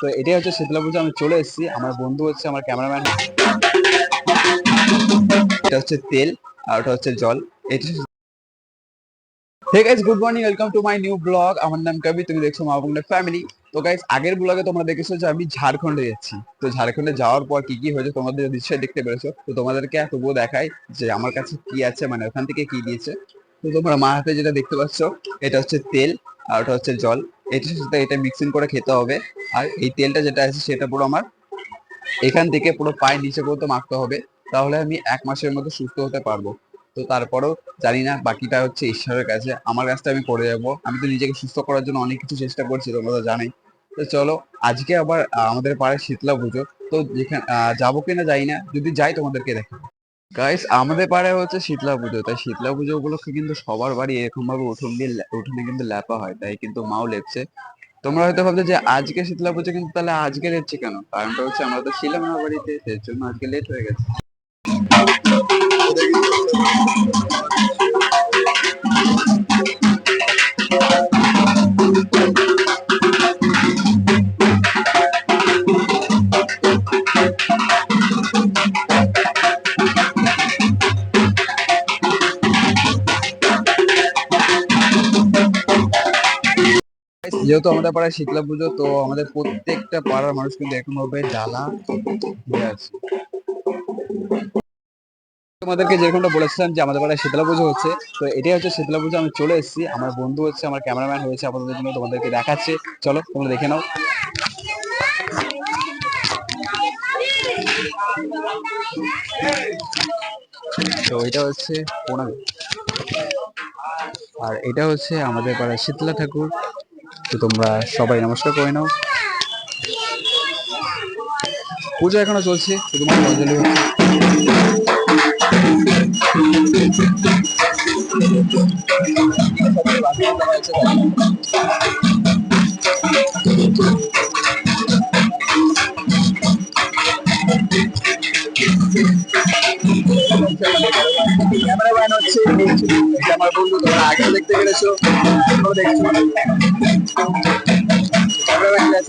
তো এটাই হচ্ছে শীতলা পুজো। আমি চলে এসেছি, আমার বন্ধু হচ্ছে আমার ক্যামেরাম্যান। এটা হচ্ছে তেল আর ওটা হচ্ছে জল। এটা hey guys, good morning, welcome to my new blog. আমার নাম কবি, তুমি দেখছো মা বাংলা ফ্যামিলি। তো গাইস, আগের ব্লগে তোমরা দেখেছো যে আমি ঝাড়খণ্ডে যাচ্ছি। তো ঝাড়খণ্ডে যাওয়ার পর কি কি হয়েছে তোমাদের নিশ্চয়ই দেখতে পেরেছো। তো তোমাদেরকে তবুও দেখাই যে আমার কাছে কি আছে, মানে ওখান থেকে কি দিয়েছে। তো তোমরা মা হাতে যেটা দেখতে পাচ্ছ, এটা হচ্ছে তেল আর ওটা হচ্ছে জল। এটার সাথে এটা মিক্সিং করে খেতে হবে। আর এই তেলটা যেটা আছে সেটা পুরো আমার এখান থেকে পুরো পায়ের নিচে পর্যন্ত মাখতে হবে। তাহলে আমি 1 মাসের মধ্যে সুস্থ হতে পারবো। তো তারপরেও জানি না, বাকিটা হচ্ছে ঈশ্বরের কাছে। আমার কাছটা আমি করে যাবো। আমি তো নিজেকে সুস্থ করার জন্য অনেক কিছু চেষ্টা করছি, তোমরা তো জানোই। তো চলো, আজকে আবার আমাদের পাড়ায় শীতলা পুজো। তো যেখানে যাবো কিনা জানি না, যদি যাই তোমাদেরকে দেখো। গাইস, আমাদের পাড়ায় হচ্ছে শীতলা পুজো। তাই শীতলা পুজো উপলক্ষে কিন্তু সবার বাড়ি এরকম ভাবে উঠোনে কিন্তু লেপা হয়, তাই কিন্তু মাও লেপছে। তোমরা হয়তো ভাবছো যে আজকে শীতলা পুজো, কিন্তু তাহলে আজকে লেটছে কেন? কারণটা হচ্ছে আমরা তো ছিলাম না বাড়িতে, এর জন্য আজকে লেট হয়ে গেছে। যেহেতু আমাদের পাড়ায় শীতলা পুজো, তো আমাদের প্রত্যেকটা পাড়ার মানুষ কিন্তু এরকম ভাবে জ্বালা হয়ে আছে। তোমাদেরকে যেরকমটা বলেছিলাম যে আমাদের পাড়ায় শীতলা পুজো হচ্ছে, তো এটাই হচ্ছে শীতলা পুজো। আমি চলে এসেছি, আমার বন্ধু হচ্ছে আমার ক্যামেরাম্যান হয়েছে আপনাদের জন্য, তোমাদেরকে দেখাচ্ছে। চলো তোমরা দেখে নাও। তো এটা হচ্ছে প্রণামী, আর এটা হচ্ছে আমাদের পাড়ায় শীতলা ঠাকুর। তো তোমরা সবাই নমস্কার করে নাও। পুজো এখনো চলছে, শুধুমাত্র অঞ্জলি হচ্ছে। ক্যামেরাম্যান হচ্ছে এটা আমার বন্ধু, তোমরা আগে দেখতে পেরেছো, এখনো দেখছো। ক্যামেরাম্যান